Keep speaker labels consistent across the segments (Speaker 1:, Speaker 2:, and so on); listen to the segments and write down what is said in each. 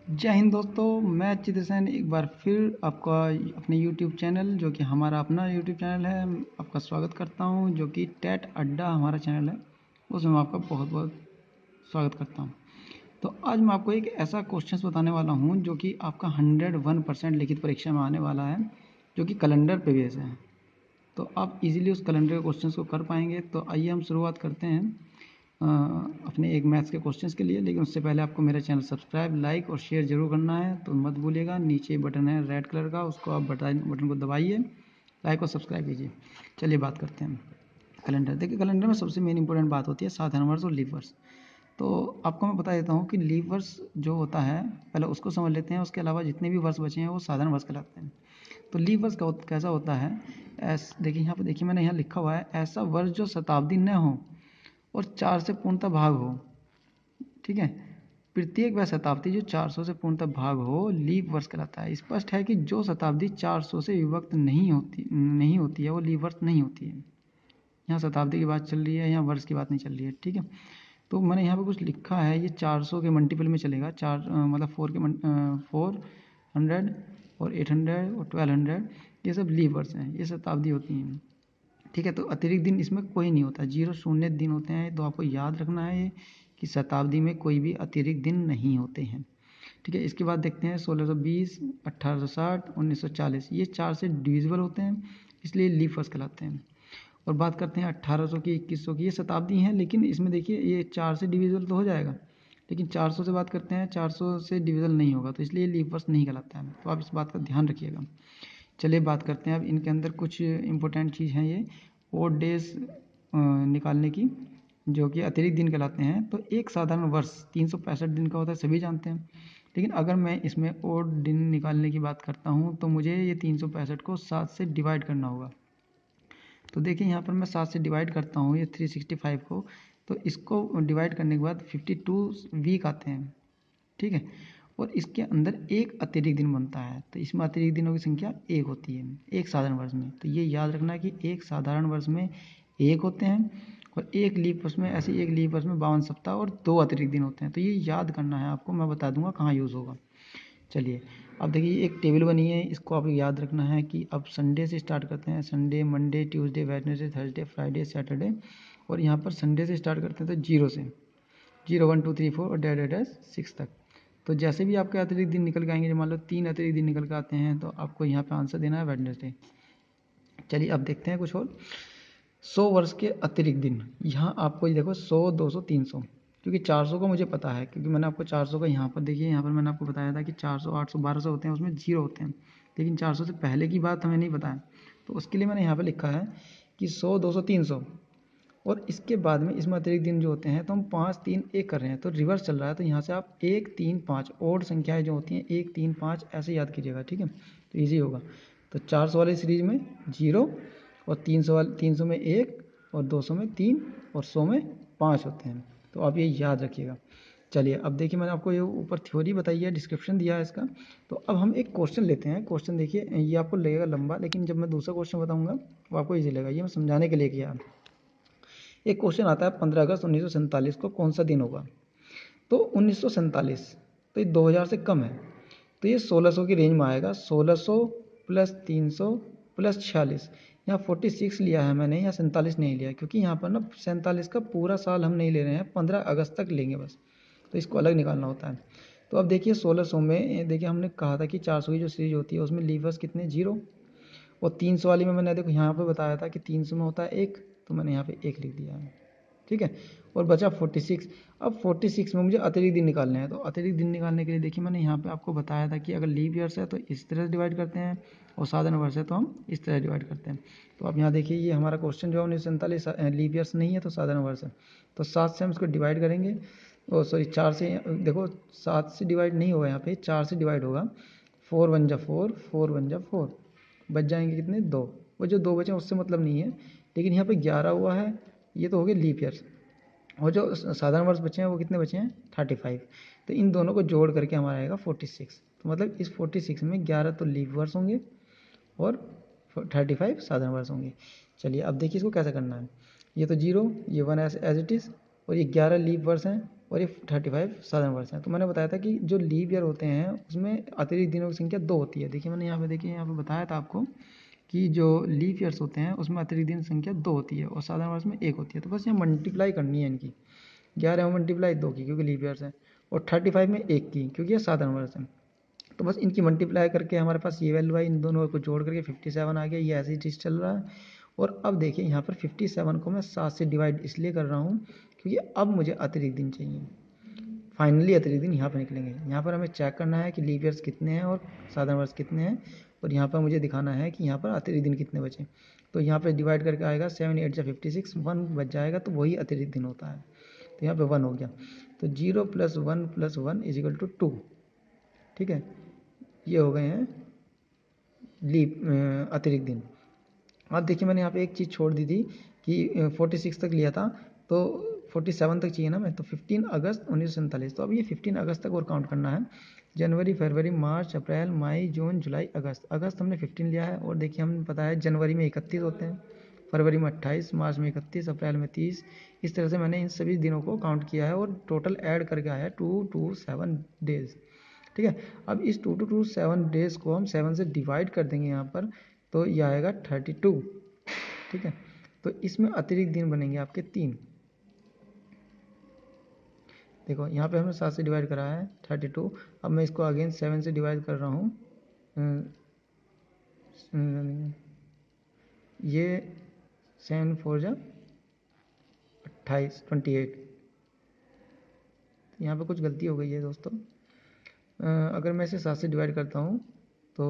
Speaker 1: जय हिंद दोस्तों, मैं चित्र सेन एक बार फिर आपका अपने YouTube चैनल जो कि हमारा अपना YouTube चैनल है आपका स्वागत करता हूं, जो कि टेट अड्डा हमारा चैनल है। उसमें मैं आपका बहुत बहुत स्वागत करता हूं। तो आज मैं आपको एक ऐसा क्वेश्चन बताने वाला हूं जो कि आपका 101% लिखित परीक्षा में आने वाला है, जो कि कैलेंडर पे बेस है। तो आप इजीली उस कैलेंडर के क्वेश्चन को कर पाएंगे। तो आइए हम शुरुआत करते हैं अपने एक मैथ्स के क्वेश्चंस के लिए। लेकिन उससे पहले आपको मेरा चैनल सब्सक्राइब, लाइक और शेयर जरूर करना है, तो मत भूलिएगा। नीचे बटन है रेड कलर का, उसको आप बटन को दबाइए, लाइक और सब्सक्राइब कीजिए। चलिए बात करते हैं कैलेंडर। देखिए, कैलेंडर में सबसे मेन इंपॉर्टेंट बात होती है साधारण वर्ष और लीप वर्ष। तो आपको मैं बता देता हूँ कि लीप वर्ष जो होता है, पहले उसको समझ लेते हैं। उसके अलावा जितने भी वर्ष बचे हैं वो साधारण वर्ष कहलाते हैं। तो लीप वर्ष कैसा होता है, देखिए यहाँ पे, देखिए मैंने यहाँ लिखा हुआ है, ऐसा वर्ष जो शताब्दी न हो और 4 से पूर्णतः भाग हो। ठीक है, प्रत्येक वह शताब्दी जो 400 से पूर्णतः भाग हो लीप वर्ष कहलाता है। स्पष्ट है कि जो शताब्दी 400 से विभक्त नहीं होती है वो लीप वर्ष नहीं होती है। यहाँ शताब्दी की बात चल रही है, यहाँ वर्ष की बात नहीं चल रही है। ठीक है, तो मैंने यहाँ पे कुछ लिखा है, ये 400 के मल्टीपल में चलेगा। मतलब 400 और 800 और 1200, ये सब लीप वर्ष हैं, ये शताब्दी होती हैं। ठीक है, तो अतिरिक्त दिन इसमें कोई नहीं होता, 0 शून्य दिन होते हैं। तो आपको याद रखना है कि शताब्दी में कोई भी अतिरिक्त दिन नहीं होते हैं। ठीक है, इसके बाद देखते हैं 1620, 1860, 1940, ये 4 से डिविजिबल होते हैं, इसलिए लीप वर्ष कहलाते हैं। और बात करते हैं 1800 की, 2100 की, ये शताब्दी हैं, लेकिन इसमें देखिए ये 4 से डिविजिबल तो हो जाएगा, लेकिन 400 से बात करते हैं, 400 से डिविजिबल नहीं होगा, तो इसलिए लीप वर्ष नहीं कहलाता है। तो आप इस बात का ध्यान रखिएगा। चलिए बात करते हैं अब इनके अंदर कुछ इंपॉर्टेंट चीज़ हैं, ये ओड डेज निकालने की, जो कि अतिरिक्त दिन कहलाते हैं। तो एक साधारण वर्ष 365 दिन का होता है, सभी जानते हैं। लेकिन अगर मैं इसमें ओड दिन निकालने की बात करता हूँ तो मुझे ये 365 को 7 से डिवाइड करना होगा। तो देखिए यहाँ पर मैं 7 से डिवाइड करता हूँ ये 365 को, तो इसको डिवाइड करने के बाद 52 वीक आते हैं। ठीक है, और इसके अंदर एक अतिरिक्त दिन बनता है, तो इसमें अतिरिक्त दिनों की संख्या एक होती है एक साधारण वर्ष में। तो ये याद रखना कि एक साधारण वर्ष में एक होते हैं, और एक लीप वर्ष में, ऐसे एक लीप वर्ष में 52 सप्ताह और 2 अतिरिक्त दिन होते हैं। तो ये याद करना है आपको, मैं बता दूंगा कहाँ यूज़ होगा। चलिए अब देखिए, एक टेबल बनी है, इसको आप याद रखना है कि अब संडे से स्टार्ट करते हैं। Sunday, Monday, Tuesday, Wednesday, Thursday, Friday, Saturday, और यहाँ पर संडे से स्टार्ट करते हैं तो 0 से 0, 1, 2, 3, 4 और डैश 6 तक। तो जैसे भी आपके अतिरिक्त दिन निकल के आएंगे, जो मान लो 3 अतिरिक्त दिन निकल के आते हैं, तो आपको यहाँ पे आंसर देना है वेडनेसडे। चलिए अब देखते हैं कुछ और 100 वर्ष के अतिरिक्त दिन। यहाँ आपको ये देखो 100, 200, 300, क्योंकि 400 का मुझे पता है, क्योंकि मैंने आपको 400 का यहाँ पर देखिए, यहाँ पर मैंने आपको बताया था कि 400, 800, 1200 होते हैं, उसमें 0 होते हैं। लेकिन 400 से पहले की बात हमें नहीं पता है, तो उसके लिए मैंने यहाँ पर लिखा है कि 100, 200, 300, और इसके बाद में इसमें अतिरिक्त दिन जो होते हैं, तो हम 5, 3, 1 कर रहे हैं, तो रिवर्स चल रहा है। तो यहाँ से आप 1, 3, 5 ओड संख्याएं जो होती हैं 1, 3, 5 ऐसे याद कीजिएगा। ठीक है, तो ईजी होगा। तो 400 वाली सीरीज में 0, और 300 में 1, और 200 में 3, और 100 में 5 होते हैं। तो आप ये याद रखिएगा। चलिए अब देखिए, मैंने आपको ये ऊपर थ्योरी बताई है, डिस्क्रिप्शन दिया है इसका। तो अब हम एक क्वेश्चन लेते हैं। क्वेश्चन देखिए, ये आपको लगेगा लंबा, लेकिन जब मैं दूसरा क्वेश्चन बताऊंगा वो आपको ईजी लगेगा। ये मैं समझाने के लिए किया है। एक क्वेश्चन आता है 15 अगस्त 1947 को कौन सा दिन होगा। तो 1947, तो ये 2000 से कम है, तो ये 1600 की रेंज में आएगा। 1600 प्लस 300 प्लस 46, यहाँ 46 लिया है मैंने, यहाँ 47 नहीं लिया, क्योंकि यहाँ पर ना 47 का पूरा साल हम नहीं ले रहे हैं, 15 अगस्त तक लेंगे बस, तो इसको अलग निकालना होता है। तो अब देखिए 1600 में, देखिए हमने कहा था कि 400 की जो सीरीज होती है उसमें लीवर्स कितने, 0, और 300 वाली में मैंने देखो यहाँ पे बताया था कि 300 में होता है 1, तो मैंने यहाँ पे 1 लिख दिया है। ठीक है, और बचा 46। अब 46 में मुझे अतिरिक्त दिन निकालने हैं, तो अतिरिक्त दिन निकालने के लिए देखिए, मैंने यहाँ पे आपको बताया था कि अगर लीप ईयर्स है तो इस तरह से डिवाइड करते हैं, और साधारण वर्ष है तो हम इस तरह डिवाइड करते हैं। तो आप यहाँ देखिए, ये हमारा क्वेश्चन जो है 1947 लीप ईयर्स नहीं है तो साधारण वर्ष है, तो 7 से हम इसको डिवाइड करेंगे। और सॉरी 4 से, देखो 7 से डिवाइड नहीं होगा, यहाँ पे 4 से डिवाइड होगा। 4 1 जा 4, 4 1 जा 4, बच जाएंगे कितने, 2। वो जो 2 बचे उससे मतलब नहीं है, लेकिन यहाँ पे 11 हुआ है, ये तो हो गए लीप ईयर्स। और जो साधारण वर्ष बचे हैं वो कितने बचे हैं, 35। तो इन दोनों को जोड़ करके हमारा आएगा 46। तो मतलब इस 46 में 11 तो लीप वर्ष होंगे और 35 साधारण वर्ष होंगे। चलिए अब देखिए इसको कैसे करना है। ये तो 0, ये 1 एज इट इज़, और ये 11 लीप वर्ष हैं, और ये 35 साधारण वर्ष हैं। तो मैंने बताया था कि जो लीप ईयर होते हैं उसमें अतिरिक्त दिनों की संख्या 2 होती है। देखिए मैंने यहाँ पे बताया था आपको कि जो लीप ईयर्स होते हैं उसमें अतिरिक्त दिन संख्या 2 होती है और साधारण वर्ष में 1 होती है। तो बस यहाँ मल्टीप्लाई करनी है इनकी, 11 में मल्टीप्लाई 2 की क्योंकि लीप ईयर्स है, और 35 में 1 की क्योंकि ये साधारण वर्ष है। तो बस इनकी मल्टीप्लाई करके हमारे पास ये वैल्यू आई, इन दोनों को जोड़ करके 57 आ गया। ये ऐसे ही चीज़ चल रहा है। और अब देखिए यहाँ पर 57 को मैं 7 से डिवाइड इसलिए कर रहा हूँ क्योंकि अब मुझे अतिरिक्त दिन चाहिए। फाइनली अतिरिक्त दिन यहाँ पर निकलेंगे। यहाँ पर हमें चेक करना है कि लीप ईयर्स कितने हैं और साधारण वर्ष कितने हैं, और यहाँ पर मुझे दिखाना है कि यहाँ पर अतिरिक्त दिन कितने बचे। तो यहाँ पर डिवाइड करके आएगा 7 8 जा 56, 1 बच जाएगा, तो वही अतिरिक्त दिन होता है। तो यहाँ पे 1 हो गया। तो 0 + 1 + 1 = 2। ठीक है, ये हो गए हैं अतिरिक्त दिन। अब देखिए मैंने यहाँ पे एक चीज़ छोड़ दी थी कि 46 तक लिया था, तो 47 तक चाहिए ना मैं, तो 15 अगस्त 1947। तो अब ये 15 अगस्त तक और काउंट करना है। जनवरी, फरवरी, मार्च, अप्रैल, मई, जून, जुलाई, अगस्त। अगस्त हमने 15 लिया है, और देखिए हमें पता है जनवरी में 31 होते हैं, फरवरी में 28, मार्च में 31, अप्रैल में 30। इस तरह से मैंने इन सभी दिनों को काउंट किया है और टोटल ऐड करके आया है 227 डेज। ठीक है, अब इस 227 डेज को हम 7 से डिवाइड कर देंगे यहाँ पर, तो ये आएगा 32। ठीक है, तो इसमें अतिरिक्त दिन बनेंगे आपके 3। देखो यहाँ पे हमने 7 से डिवाइड करा है 32। अब मैं इसको अगेन 7 से डिवाइड कर रहा हूँ। ये 7 4 जा 28, 28। यहाँ पे कुछ गलती हो गई है दोस्तों। अगर मैं इसे 7 से डिवाइड करता हूँ तो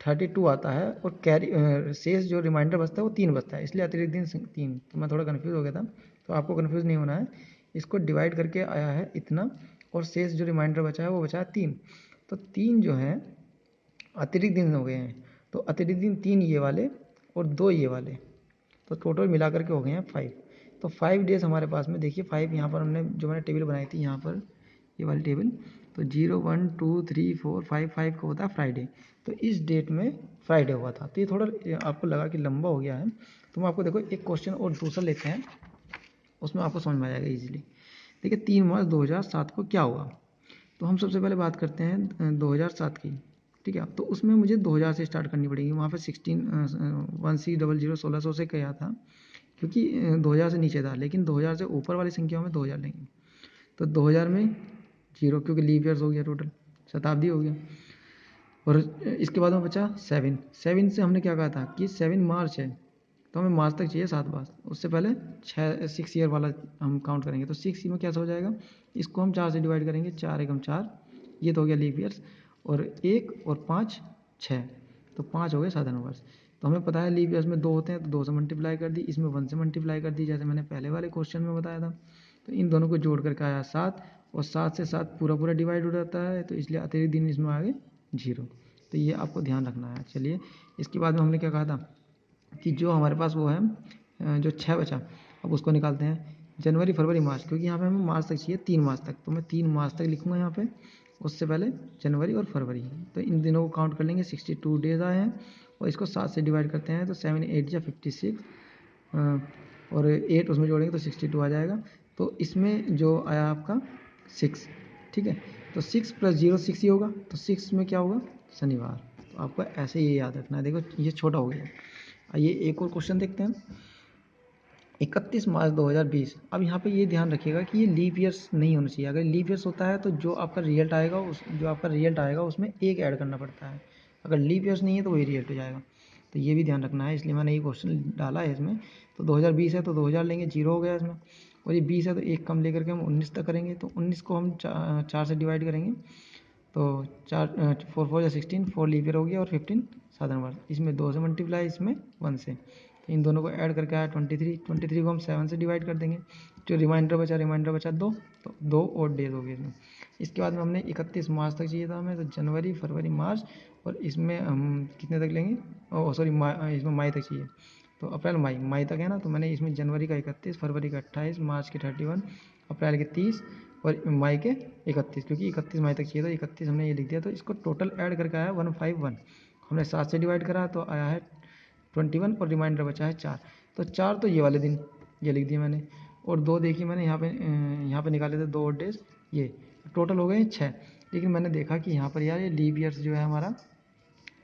Speaker 1: 32 आता है, और कैरी शेष जो रिमाइंडर बचता है वो 3 बचता है, इसलिए अतिरिक्त दिन 3। तो मैं थोड़ा कन्फ्यूज़ हो गया था, तो आपको कन्फ्यूज़ नहीं होना है। इसको डिवाइड करके आया है इतना, और शेष जो रिमाइंडर बचा है वो बचा है 3। तो 3 जो है अतिरिक्त दिन हो गए हैं। तो अतिरिक्त दिन 3 ये वाले और 2 ये वाले, तो टोटल मिला करके हो गए हैं 5। तो 5 डेज हमारे पास में, देखिए 5 यहाँ पर हमने जो मैंने टेबल बनाई थी यहाँ पर, ये वाली टेबल, तो 0 1 2 3 4 5 5 को होता है फ्राइडे। तो इस डेट में फ्राइडे हुआ था। तो ये थोड़ा आपको लगा कि लंबा हो गया है, तो मैं आपको देखो एक क्वेश्चन और दूसरा लेते हैं, उसमें आपको समझ में आ जाएगा ईजिली। देखिए 3 मार्च 2007 को क्या हुआ। तो हम सबसे पहले बात करते हैं 2007 की। ठीक है, तो उसमें मुझे 2000 से स्टार्ट करनी पड़ेगी। वहाँ पर 16 1600 से गया था, क्योंकि 2000 से नीचे था, लेकिन 2000 से ऊपर वाली संख्याओं में 2000 लेंगे। तो 2000 में 0, क्योंकि लीप ईयर्स हो गया, टोटल शताब्दी हो गया। और इसके बाद में बचा 7 से हमने क्या कहा था कि 7 मार्च है, तो हमें मार्च तक चाहिए 7 बार। उससे पहले 6 ईयर वाला हम काउंट करेंगे। तो 6 में कैसा हो जाएगा, इसको हम 4 से डिवाइड करेंगे, 4 एकम 4, ये तो हो गया लीप ईयर्स, और 1 और 5 6, तो 5 हो गए साधारण वर्ष। तो हमें पता है लीप ईयर्स में 2 होते हैं, तो 2 से मल्टीप्लाई कर दी, इसमें 1 से मल्टीप्लाई कर दी, जैसे मैंने पहले वाले क्वेश्चन में बताया था। तो इन दोनों को जोड़ करके आया 7, और 7 से 7 पूरा पूरा डिवाइड हो जाता है, तो इसलिए अतिरिक्त दिन इसमें आ गए 0। तो ये आपको ध्यान रखना है। चलिए, इसके बाद में हमने क्या कहा था कि जो हमारे पास वो है जो 6 बचा, अब उसको निकालते हैं। जनवरी, फरवरी, मार्च, क्योंकि यहाँ पे हमें मार्च तक चाहिए, 3 मार्च तक, तो मैं 3 मार्च तक लिखूँगा यहाँ पे, उससे पहले जनवरी और फरवरी। तो इन दिनों को काउंट कर लेंगे, 62 डेज आए हैं, और इसको 7 से डिवाइड करते हैं, तो 7 8 जा 56, और 8 उसमें जोड़ेंगे तो 62 आ जाएगा। तो इसमें जो आया आपका 6। ठीक है, तो 6 + 0 6 ही होगा, तो 6 में क्या होगा, शनिवार। तो आपको ऐसे ही याद रखना है। देखो ये छोटा हो गया। आइए एक और क्वेश्चन देखते हैं। 31 मार्च 2020। अब यहाँ पे ये ध्यान रखिएगा कि ये लीप ईयर्स नहीं होना चाहिए। अगर लीप ईयर्स होता है तो जो आपका रिजल्ट आएगा उसमें 1 ऐड करना पड़ता है। अगर लीप ईयर्स नहीं है तो वही रिजल्ट हो जाएगा। तो ये भी ध्यान रखना है, इसलिए मैंने ये क्वेश्चन डाला है इसमें। तो 2020 है तो 2000 लेंगे, 0 हो गया इसमें, और ये 20 है तो 1 कम लेकर के हम 19 तक करेंगे। तो 19 को हम 4 से डिवाइड करेंगे, तो 4 4 4 या 16, 4 लीप ईयर हो गया, और 15 साधारण वर्ष। इसमें 2 से मल्टीप्लाई, इसमें 1 से, तो इन दोनों को ऐड करके आया 23। 23 को हम 7 से डिवाइड कर देंगे, जो रिमाइंडर बचा 2, तो 2 और डेज हो गए इसमें। इसके बाद में हमने 31 मार्च तक चाहिए था हमें, तो जनवरी, फरवरी, मार्च, और इसमें हम कितने तक लेंगे, सॉरी इसमें मई तक चाहिए, तो अप्रैल मई तक है ना। तो मैंने इसमें जनवरी का 31, फरवरी का 28, मार्च के 31, अप्रैल के 30, और मई के 31, क्योंकि 31 मई तक चाहिए था, 31 हमने ये लिख दिया। तो इसको टोटल ऐड करके आया 151। हमने 7 से डिवाइड करा तो आया है 21, और रिमाइंडर बचा है 4। तो 4 तो ये वाले दिन, ये लिख दिया मैंने, और 2 देखिए मैंने यहाँ पे निकाले थे 2 डेज, ये टोटल हो गए 6। लेकिन मैंने देखा कि यहाँ पर यार ये लीप ईयर्स जो है हमारा,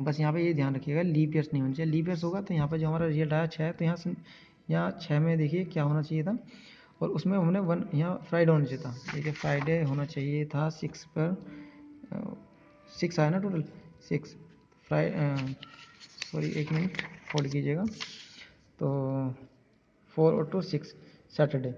Speaker 1: बस यहाँ पे ये ध्यान रखिएगा लीप ईयर्स नहीं होना चाहिए। लीप ईयर्स होगा तो यहाँ पर जो हमारा रिजल्ट आया 6, तो यहाँ 6 में देखिए क्या होना चाहिए था, और उसमें हमने 1 यहाँ फ्राइडे होना चाहिए था। देखिए फ्राइडे होना चाहिए था 6 पर, 6 आया ना टोटल, 6 सॉरी 1 मिनट होल्ड कीजिएगा। तो 4 और 2 6 सैटरडे,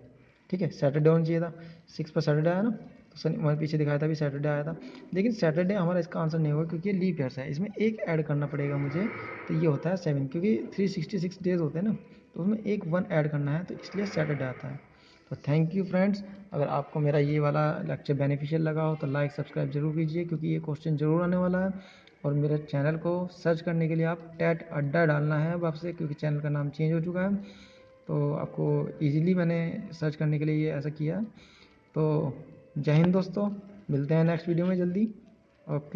Speaker 1: ठीक है, सैटरडे होना चाहिए था। 6 पर सैटरडे आया ना, तो शनि मैंने पीछे दिखाया था भी सैटरडे आया था। लेकिन सैटरडे हमारा इसका आंसर नहीं होगा क्योंकि लीप ईयर्स है, इसमें एक ऐड करना पड़ेगा मुझे, तो ये होता है 7, क्योंकि 366 डेज होते हैं ना, तो उसमें एक 1 ऐड करना है, तो इसलिए सैटरडे आता है। तो थैंक यू फ्रेंड्स, अगर आपको मेरा ये वाला लेक्चर बेनिफिशियल लगा हो तो लाइक सब्सक्राइब जरूर कीजिए, क्योंकि ये क्वेश्चन जरूर आने वाला है। और मेरे चैनल को सर्च करने के लिए आप टैट अड्डा डालना है अब आपसे, क्योंकि चैनल का नाम चेंज हो चुका है, तो आपको ईज़िली मैंने सर्च करने के लिए ये ऐसा किया। तो जय हिंद दोस्तों, मिलते हैं नेक्स्ट वीडियो में जल्दी। ओके।